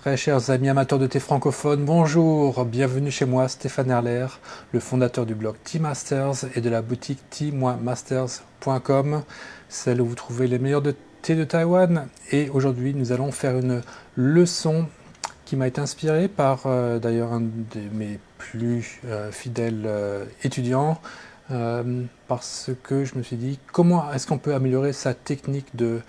Très chers amis amateurs de thé francophone, bonjour, bienvenue chez moi, Stéphane Herler, le fondateur du blog Tea Masters et de la boutique tea-masters.com, celle où vous trouvez les meilleurs de thé de Taïwan. Et aujourd'hui, nous allons faire une leçon qui m'a été inspirée par d'ailleurs un de mes plus fidèles étudiants, parce que je me suis dit, comment est-ce qu'on peut améliorer sa technique de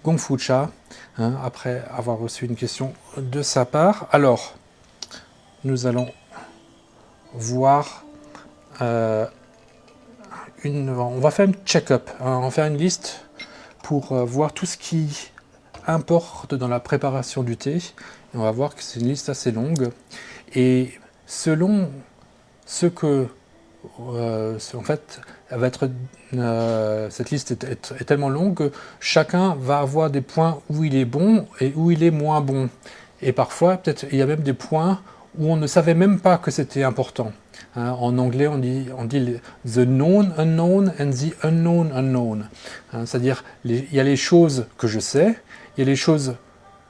Gong Fu Cha, après avoir reçu une question de sa part. Alors, nous allons voir on va faire une check-up, on va faire une liste pour voir tout ce qui importe dans la préparation du thé. Et on va voir que c'est une liste assez longue. Et selon ce que en fait, elle va être, cette liste est tellement longue que chacun va avoir des points où il est bon et où il est moins bon. Et parfois, peut-être, il y a même des points où on ne savait même pas que c'était important. En anglais, on dit the known unknown and the unknown unknown. C'est-à-dire, il y a les choses que je sais, il y a les choses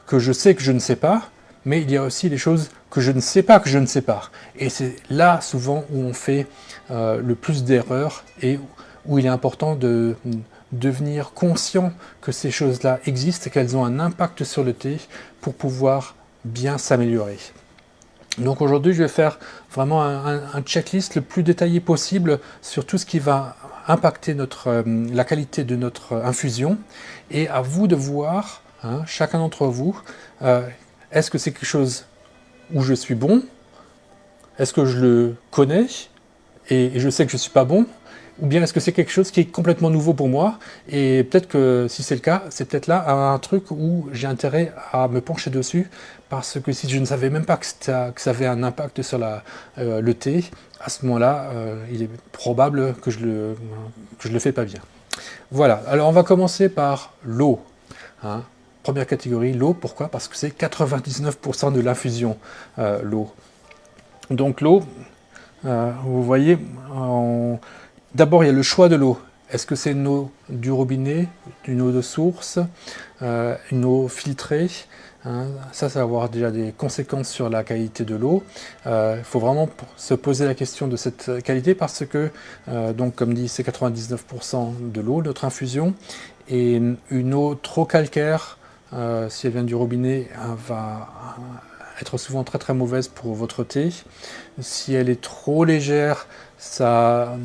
que je sais que je ne sais pas, mais il y a aussi les choses que je ne sais pas que je ne sais pas. Et c'est là souvent où on fait le plus d'erreurs et où il est important de devenir conscient que ces choses-là existent et qu'elles ont un impact sur le thé pour pouvoir bien s'améliorer. Donc aujourd'hui, je vais faire vraiment un checklist le plus détaillé possible sur tout ce qui va impacter la qualité de notre infusion. Et à vous de voir, chacun d'entre vous, est-ce que c'est quelque chose où je suis bon? Est-ce que je le connais et je sais que je ne suis pas bon? Ou bien est-ce que c'est quelque chose qui est complètement nouveau pour moi? Et peut-être que si c'est le cas, c'est peut-être là un truc où j'ai intérêt à me pencher dessus, parce que si je ne savais même pas que ça avait un impact sur le thé, à ce moment-là, il est probable que je le fais pas bien. Voilà, alors on va commencer par l'eau. Première catégorie, l'eau. Pourquoi? Parce que c'est 99% de l'infusion, l'eau. Donc l'eau, vous voyez, d'abord il y a le choix de l'eau. Est-ce que c'est une eau du robinet, une eau de source, une eau filtrée? Ça va avoir déjà des conséquences sur la qualité de l'eau. Il faut vraiment se poser la question de cette qualité, parce que, donc comme dit, c'est 99% de l'eau, notre infusion. Et une eau trop calcaire, si elle vient du robinet, va être souvent très très mauvaise pour votre thé. Si elle est trop légère, va,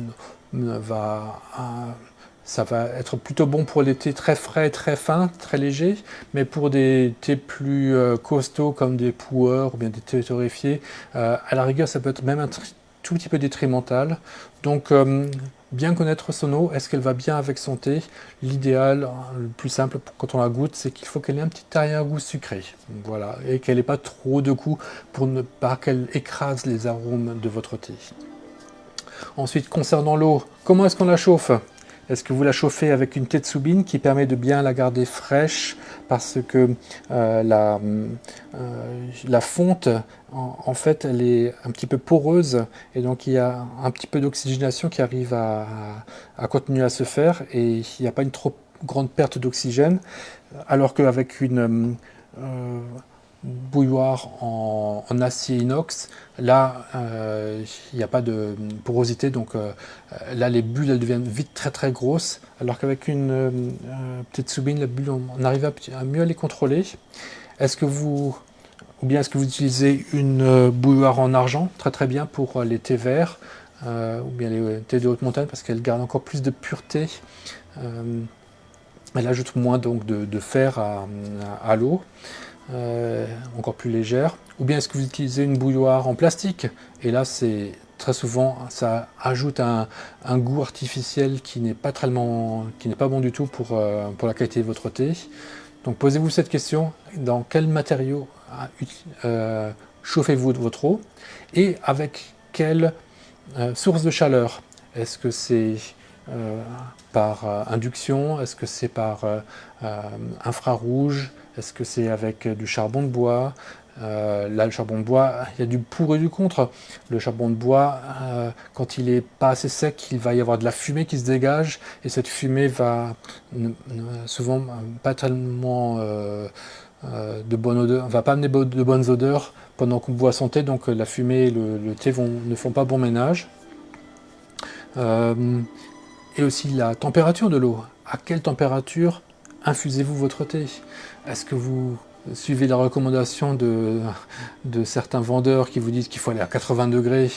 ça va être plutôt bon pour les thés très frais, très fins, très légers, mais pour des thés plus costauds comme des pu'er ou bien des thés torréfiés, à la rigueur ça peut être même un tout petit peu détrimental. Donc bien connaître son eau, est-ce qu'elle va bien avec son thé? L'idéal, le plus simple quand on la goûte, c'est qu'il faut qu'elle ait un petit arrière-goût sucré. Voilà, et qu'elle n'ait pas trop de goût pour ne pas qu'elle écrase les arômes de votre thé. Ensuite, concernant l'eau, comment est-ce qu'on la chauffe? Est-ce que vous la chauffez avec une tetsubin qui permet de bien la garder fraîche, parce que la fonte, en fait, elle est un petit peu poreuse, et donc il y a un petit peu d'oxygénation qui arrive à continuer à se faire, et il n'y a pas une trop grande perte d'oxygène, alors qu'avec une bouilloire en acier inox, là il n'y a pas de porosité, donc là les bulles elles deviennent vite très très grosses, alors qu'avec une petite soubine, les bulles on arrive à mieux les contrôler. Est-ce que vous ou bien est-ce que vous utilisez une bouilloire en argent? Très très bien pour les thés verts, ou bien les thés de haute montagne, parce qu'elle garde encore plus de pureté. Elle ajoute moins donc de fer à l'eau. Encore plus légère. Ou bien est-ce que vous utilisez une bouilloire en plastique? Et là, c'est très souvent, ça ajoute un goût artificiel qui n'est pas bon du tout pour la qualité de votre thé. Donc posez-vous cette question: dans quel matériau chauffez-vous votre eau, et avec quelle source de chaleur? Est-ce que c'est par induction? Est-ce que c'est par infrarouge? Est-ce que c'est avec du charbon de bois? Là, le charbon de bois, il y a du pour et du contre. Le charbon de bois, quand il n'est pas assez sec, il va y avoir de la fumée qui se dégage, et cette fumée va souvent pas tellement de bonne odeur, va pas amener de bonnes odeurs pendant qu'on boit son thé, donc la fumée et le thé ne font pas bon ménage. Et aussi la température de l'eau. À quelle température infusez-vous votre thé? Est-ce que vous suivez la recommandation de certains vendeurs qui vous disent qu'il faut aller à 80 degrés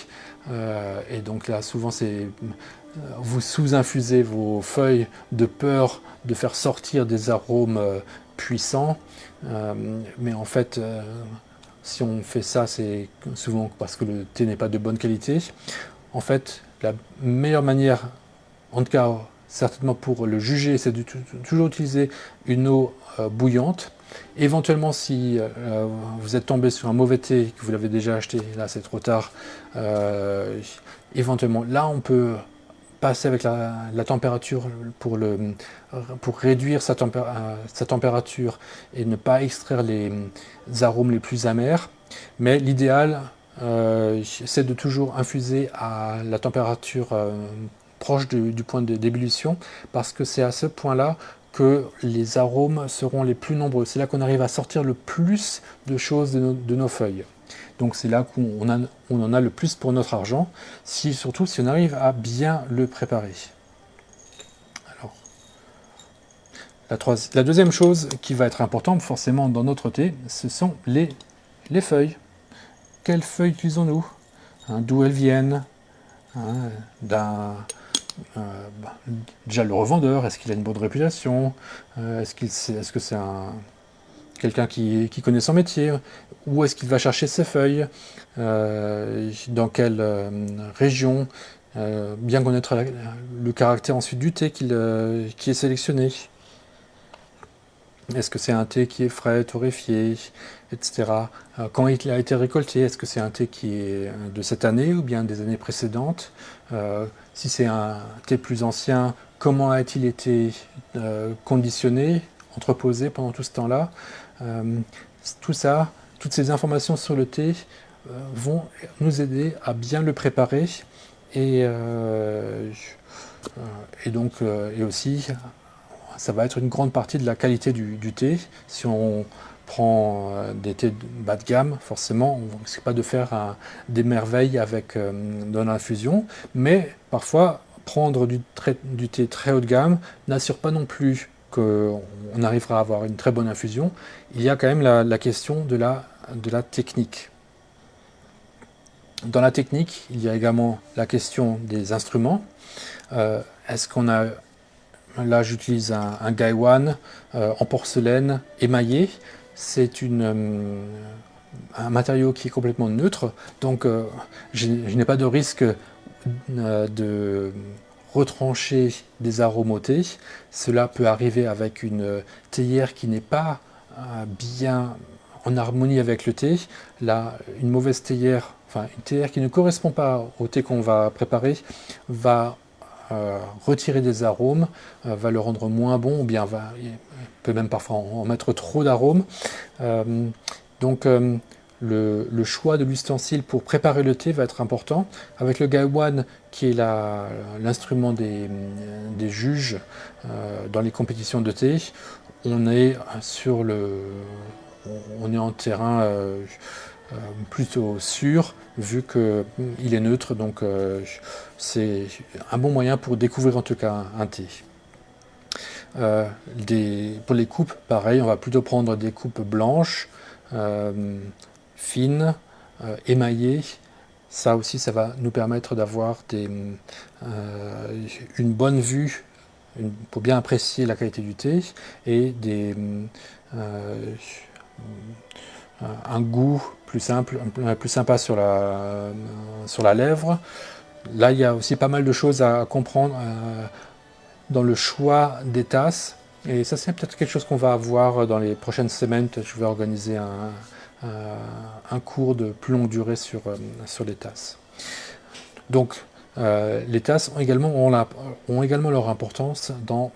et donc là souvent c'est vous sous-infusez vos feuilles de peur de faire sortir des arômes puissants, mais en fait si on fait ça c'est souvent parce que le thé n'est pas de bonne qualité. En fait la meilleure manière, en tout cas certainement pour le juger, c'est de toujours utiliser une eau bouillante. Éventuellement, si vous êtes tombé sur un mauvais thé, que vous l'avez déjà acheté, là c'est trop tard, éventuellement, là on peut passer avec la température pour réduire sa température et ne pas extraire les arômes les plus amers. Mais l'idéal, c'est de toujours infuser à la température proche du point d'ébullition, parce que c'est à ce point-là que les arômes seront les plus nombreux. C'est là qu'on arrive à sortir le plus de choses de nos feuilles. Donc c'est là qu'on en a le plus pour notre argent, surtout si on arrive à bien le préparer. Alors, la deuxième chose qui va être importante forcément dans notre thé, ce sont les feuilles. Quelles feuilles utilisons-nous, d'où elles viennent, déjà le revendeur, est-ce qu'il a une bonne réputation, est-ce que c'est quelqu'un qui connaît son métier, où est-ce qu'il va chercher ses feuilles, dans quelle région, bien connaître le caractère ensuite du thé qui est sélectionné. Est-ce que c'est un thé qui est frais, torréfié, etc. Quand il a été récolté, est-ce que c'est un thé qui est de cette année ou bien des années précédentes? Si c'est un thé plus ancien, comment a-t-il été conditionné, entreposé pendant tout ce temps-là? Tout ça, toutes ces informations sur le thé vont nous aider à bien le préparer et aussi ça va être une grande partie de la qualité du thé. Si on prend des thés bas de gamme, forcément, on ne risque pas de faire des merveilles avec dans l'infusion, mais parfois, prendre du thé très haut de gamme n'assure pas non plus qu'on arrivera à avoir une très bonne infusion. Il y a quand même la question de la technique. Dans la technique, il y a également la question des instruments. Est-ce qu'on a... Là, j'utilise un Gaiwan en porcelaine émaillé. C'est un matériau qui est complètement neutre, donc je n'ai pas de risque de retrancher des arômes au thé. Cela peut arriver avec une théière qui n'est pas bien en harmonie avec le thé. Là, une mauvaise théière, enfin une théière qui ne correspond pas au thé qu'on va préparer, va retirer des arômes, va le rendre moins bon, ou bien peut même parfois en mettre trop d'arômes. Donc le choix de l'ustensile pour préparer le thé va être important. Avec le Gaiwan, qui est l'instrument des juges dans les compétitions de thé, on est en terrain plutôt sûr, vu qu'il est neutre, donc c'est un bon moyen pour découvrir en tout cas un thé. Pour les coupes, pareil, on va plutôt prendre des coupes blanches, fines, émaillées. Ça aussi, ça va nous permettre d'avoir une bonne vue pour bien apprécier la qualité du thé et un goût plus simple, plus sympa sur la lèvre. Là, il y a aussi pas mal de choses à comprendre dans le choix des tasses. Et ça, c'est peut-être quelque chose qu'on va avoir dans les prochaines semaines. Je vais organiser un cours de plus longue durée sur les tasses. Donc, les tasses ont également leur importance dans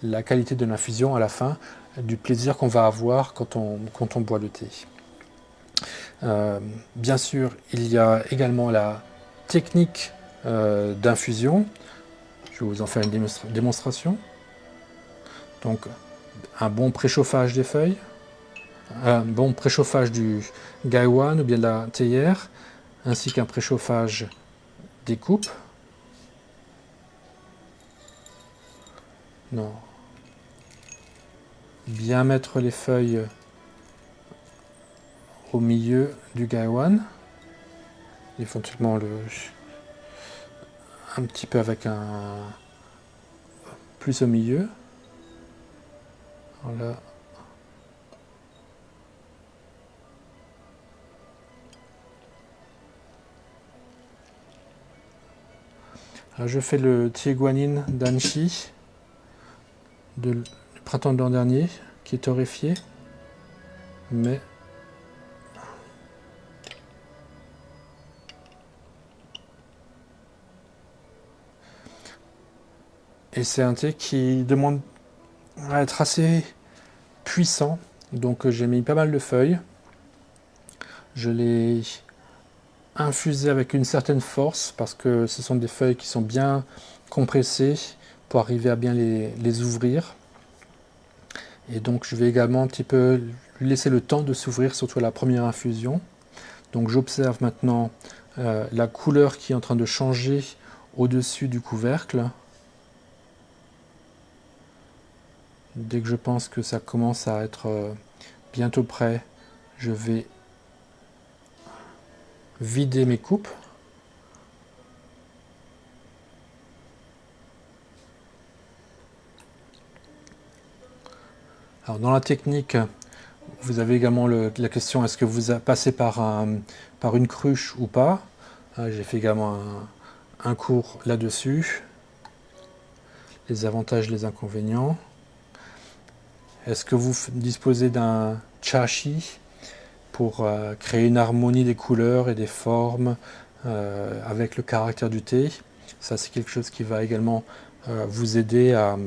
la qualité de l'infusion à la fin, du plaisir qu'on va avoir quand on boit le thé. Bien sûr, il y a également la technique d'infusion. Je vais vous en faire une démonstration. Donc, un bon préchauffage des feuilles. bon préchauffage du gaiwan ou bien de la théière, ainsi qu'un préchauffage des coupes. Non. Bien mettre les feuilles au milieu du gaiwan. Éventuellement un petit peu avec un plus au milieu. Voilà. Là, je fais le Tieguanyin Danshi du printemps de l'an dernier, qui est torréfié, mais et c'est un thé qui demande à être assez puissant, donc j'ai mis pas mal de feuilles. Je l'ai infusé avec une certaine force parce que ce sont des feuilles qui sont bien compressées pour arriver à bien les ouvrir. Et donc je vais également un petit peu lui laisser le temps de s'ouvrir, surtout à la première infusion. Donc j'observe maintenant la couleur qui est en train de changer au-dessus du couvercle. Dès que je pense que ça commence à être bientôt prêt, je vais vider mes coupes. Alors dans la technique, vous avez également la question, est-ce que vous passez par une cruche ou pas? J'ai fait également un cours là-dessus. Les avantages, les inconvénients. Est-ce que vous disposez d'un chashi pour créer une harmonie des couleurs et des formes avec le caractère du thé? Ça, c'est quelque chose qui va également vous aider à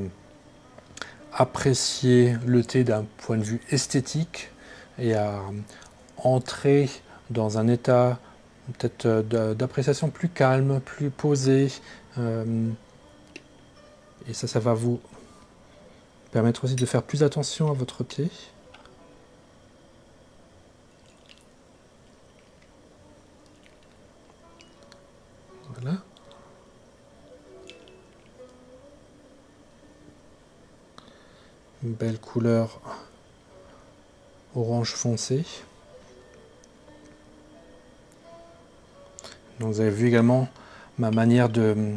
apprécier le thé d'un point de vue esthétique et à entrer dans un état peut-être d'appréciation plus calme, plus posé. Et ça va vous permettre aussi de faire plus attention à votre thé. Voilà. Une belle couleur orange foncé. Donc vous avez vu également ma manière de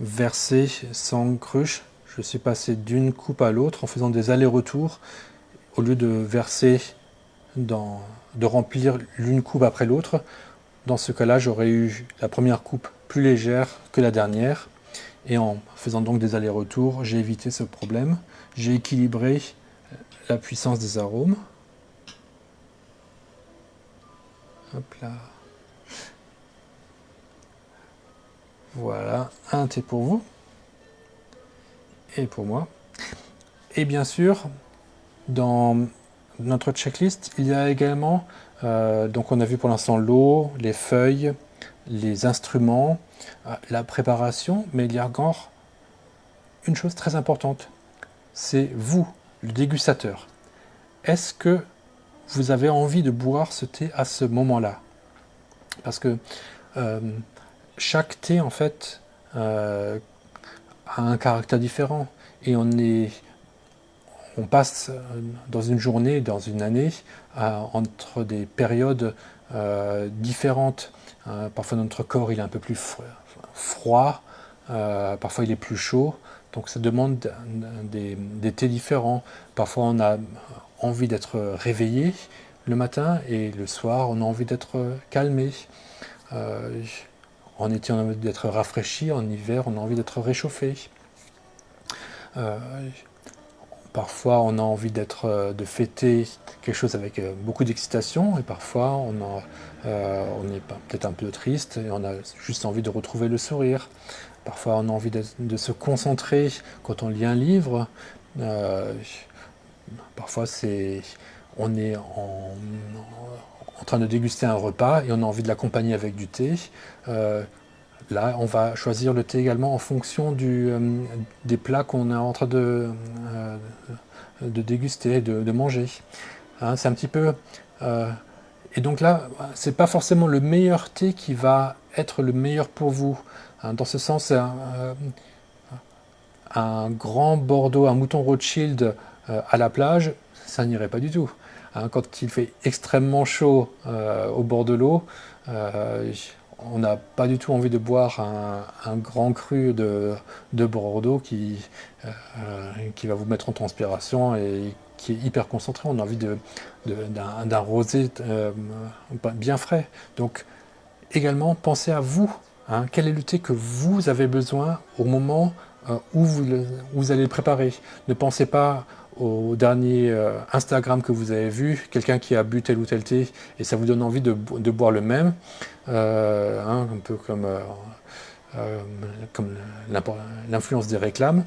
verser sans cruche. Je suis passé d'une coupe à l'autre en faisant des allers-retours au lieu de verser de remplir l'une coupe après l'autre. Dans ce cas-là, j'aurais eu la première coupe plus légère que la dernière. Et en faisant donc des allers-retours, j'ai évité ce problème. J'ai équilibré la puissance des arômes. Hop là. Voilà, un thé pour vous. Et pour moi. Et bien sûr, dans notre checklist, il y a également, donc on a vu pour l'instant l'eau, les feuilles, les instruments, la préparation, mais il y a encore une chose très importante, c'est vous, le dégustateur. Est-ce que vous avez envie de boire ce thé à ce moment-là? Parce que chaque thé, en fait, a un caractère différent. Et on passe dans une journée, dans une année, entre des périodes différentes. Parfois notre corps il est un peu plus froid, parfois il est plus chaud, donc ça demande des thés différents. Parfois on a envie d'être réveillé le matin et le soir on a envie d'être calmé. En été on a envie d'être rafraîchi, en hiver on a envie d'être réchauffé. Parfois, on a envie de fêter quelque chose avec beaucoup d'excitation, et parfois, on est peut-être un peu triste et on a juste envie de retrouver le sourire. Parfois, on a envie de se concentrer quand on lit un livre. Parfois, on est en train de déguster un repas et on a envie de l'accompagner avec du thé. Là, on va choisir le thé également en fonction des plats qu'on est en train de déguster, de manger. hein, c'est un petit peu... et donc là, c'est pas forcément le meilleur thé qui va être le meilleur pour vous. Hein, dans ce sens, un grand Bordeaux, un mouton Rothschild à la plage, ça n'irait pas du tout. Hein, quand il fait extrêmement chaud au bord de l'eau, on n'a pas du tout envie de boire un grand cru de Bordeaux qui va vous mettre en transpiration et qui est hyper concentré. On a envie d'un rosé bien frais. Donc également, pensez à vous. Hein, quel est le thé que vous avez besoin au moment où vous allez le préparer. Ne pensez pas au dernier Instagram que vous avez vu, quelqu'un qui a bu tel ou tel thé et ça vous donne envie de boire le même, hein, un peu comme l'influence des réclames.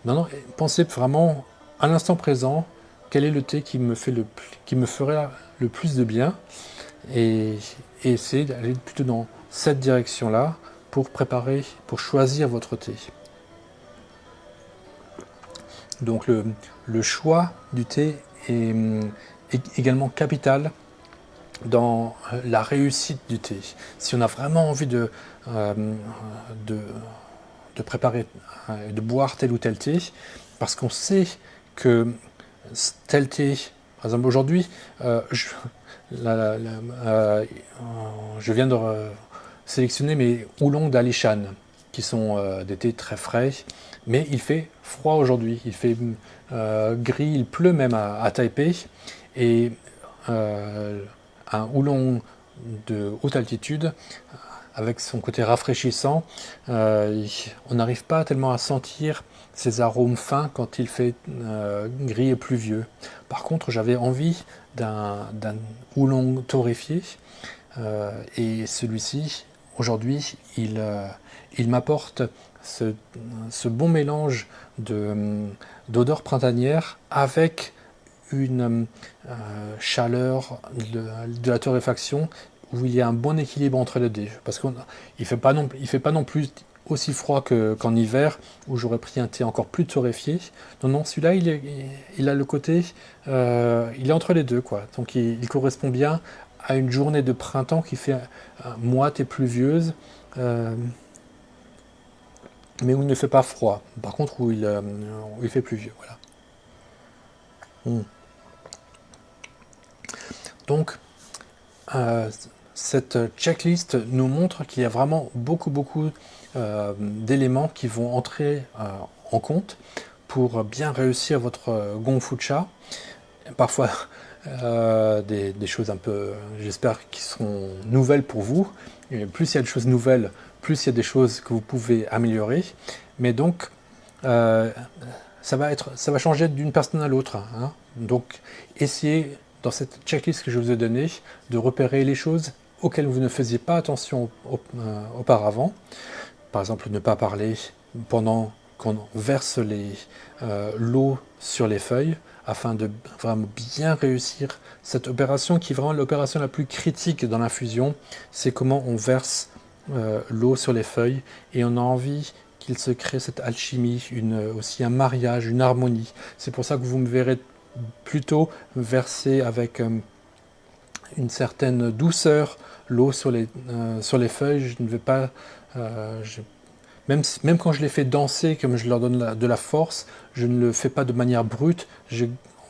Non, non, pensez vraiment à l'instant présent, quel est le thé qui me ferait le plus de bien et essayez d'aller plutôt dans cette direction-là pour choisir votre thé. Donc le choix du thé est également capital dans la réussite du thé. Si on a vraiment envie de préparer, de boire tel ou tel thé, parce qu'on sait que tel thé, par exemple aujourd'hui, je viens de sélectionner mes oolong d'Alishan, qui sont des thés très frais, mais il fait froid aujourd'hui, il fait gris, il pleut même à Taipei, et un oolong de haute altitude, avec son côté rafraîchissant, on n'arrive pas tellement à sentir ces arômes fins quand il fait gris et pluvieux. Par contre, j'avais envie d'un oolong torréfié, et celui-ci, aujourd'hui, il m'apporte ce bon mélange d'odeurs printanières avec une chaleur de la torréfaction où il y a un bon équilibre entre les deux. Parce qu'il ne fait pas non plus aussi froid qu'en hiver, où j'aurais pris un thé encore plus torréfié. Non, non, celui-là, il a le côté... il est entre les deux, quoi. Donc il correspond bien à une journée de printemps qui fait moite et pluvieuse, mais où il ne fait pas froid. Par contre, où il fait pluvieux, voilà. Donc, cette checklist nous montre qu'il y a vraiment beaucoup d'éléments qui vont entrer en compte pour bien réussir votre gonfucha. Parfois des choses un peu, j'espère, qui seront nouvelles pour vous. Et plus il y a de choses nouvelles, plus il y a des choses que vous pouvez améliorer. Mais donc, ça va changer d'une personne à l'autre. Hein. Donc, essayez, dans cette checklist que je vous ai donnée, de repérer les choses auxquelles vous ne faisiez pas attention auparavant. Par exemple, ne pas parler pendant qu'on verse l'eau sur les feuilles, afin de vraiment bien réussir cette opération qui est vraiment l'opération la plus critique dans l'infusion. C'est comment on verse l'eau sur les feuilles et on a envie qu'il se crée cette alchimie, aussi un mariage, une harmonie. C'est pour ça que vous me verrez plutôt verser avec une certaine douceur l'eau sur les feuilles. Je ne vais pas... Même quand je les fais danser, comme je leur donne de la force, je ne le fais pas de manière brute.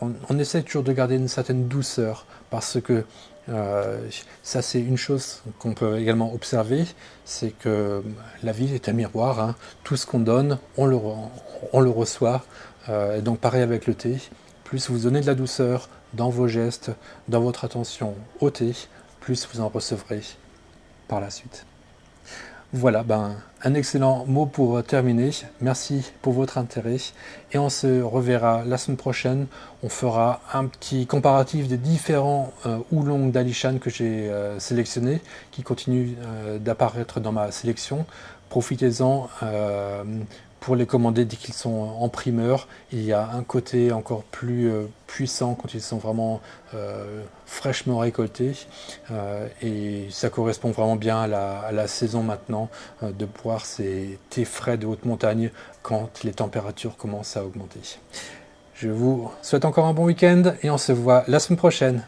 On essaie toujours de garder une certaine douceur, parce que ça, c'est une chose qu'on peut également observer, c'est que la vie est un miroir. Hein. Tout ce qu'on donne, on le reçoit. Et donc pareil avec le thé. Plus vous donnez de la douceur dans vos gestes, dans votre attention au thé, plus vous en recevrez par la suite. Voilà, un excellent mot pour terminer. Merci pour votre intérêt et on se reverra la semaine prochaine. On fera un petit comparatif des différents oolong d'Alishan que j'ai sélectionnés, qui continuent d'apparaître dans ma sélection. Profitez-en pour les commander dès qu'ils sont en primeur. Il y a un côté encore plus puissant quand ils sont vraiment fraîchement récoltés, et ça correspond vraiment bien à la saison maintenant de boire ces thés frais de haute montagne quand les températures commencent à augmenter. Je vous souhaite encore un bon week-end et on se voit la semaine prochaine.